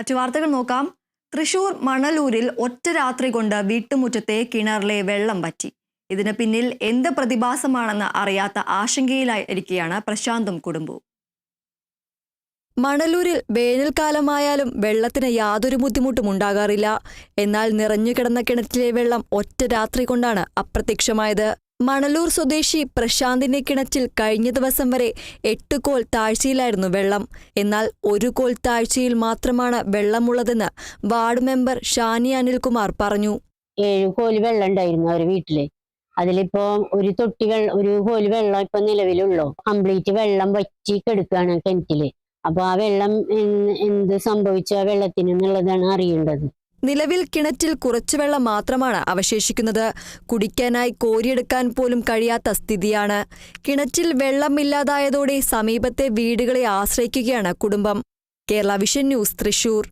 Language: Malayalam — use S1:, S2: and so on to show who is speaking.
S1: മറ്റു വാർത്തകൾ നോക്കാം. തൃശൂർ മണലൂരിൽ ഒറ്റ രാത്രി കൊണ്ട് വീട്ടുമുറ്റത്തെ കിണറിലെ വെള്ളം വറ്റി. ഇതിന് പിന്നിൽ എന്ത് പ്രതിഭാസമാണെന്ന് അറിയാത്ത ആശങ്കയിലായിരിക്കുകയാണ് പ്രശാന്തും കുടുംബവും. മണലൂരിൽ വേനൽക്കാലമായാലും വെള്ളത്തിന് യാതൊരു ബുദ്ധിമുട്ടും ഉണ്ടാകാറില്ല. എന്നാൽ നിറഞ്ഞുകിടന്ന കിണറ്റിലെ വെള്ളം ഒറ്റ രാത്രി കൊണ്ടാണ് അപ്രത്യക്ഷമായത്. മണലൂർ സ്വദേശി പ്രശാന്തിന്റെ കിണറ്റിൽ കഴിഞ്ഞ ദിവസം വരെ 8 കോൽ താഴ്ചയിലായിരുന്നു വെള്ളം. എന്നാൽ 1 കോൽ താഴ്ചയിൽ മാത്രമാണ് വെള്ളമുള്ളതെന്ന് വാർഡ് മെമ്പർ ഷാനി അനിൽകുമാർ പറഞ്ഞു.
S2: 7 കോല് വെള്ളം ഉണ്ടായിരുന്നു അവരുടെ വീട്ടില്. അതിലിപ്പോ ഒരു കോല് വെള്ളം ഇപ്പൊ നിലവിലുള്ളൂ. കംപ്ലീറ്റ് വെള്ളം വറ്റി കെടുക്കുകയാണ് കിണറ്റില്. അപ്പൊ ആ വെള്ളം എന്ത് സംഭവിച്ച വെള്ളത്തിന് എന്നുള്ളതാണ് അറിയേണ്ടത്.
S1: നിലവിൽ കിണറ്റിൽ കുറച്ചു വെള്ളം മാത്രമാണ് അവശേഷിക്കുന്നത്. കുടിക്കാനായി കോരിയെടുക്കാൻ പോലും കഴിയാത്ത സ്ഥിതിയാണ്. കിണറ്റിൽ വെള്ളമില്ലാതായതോടെ സമീപത്തെ വീടുകളെ ആശ്രയിക്കുകയാണ് കുടുംബം. Kerala vision news, Thrissur.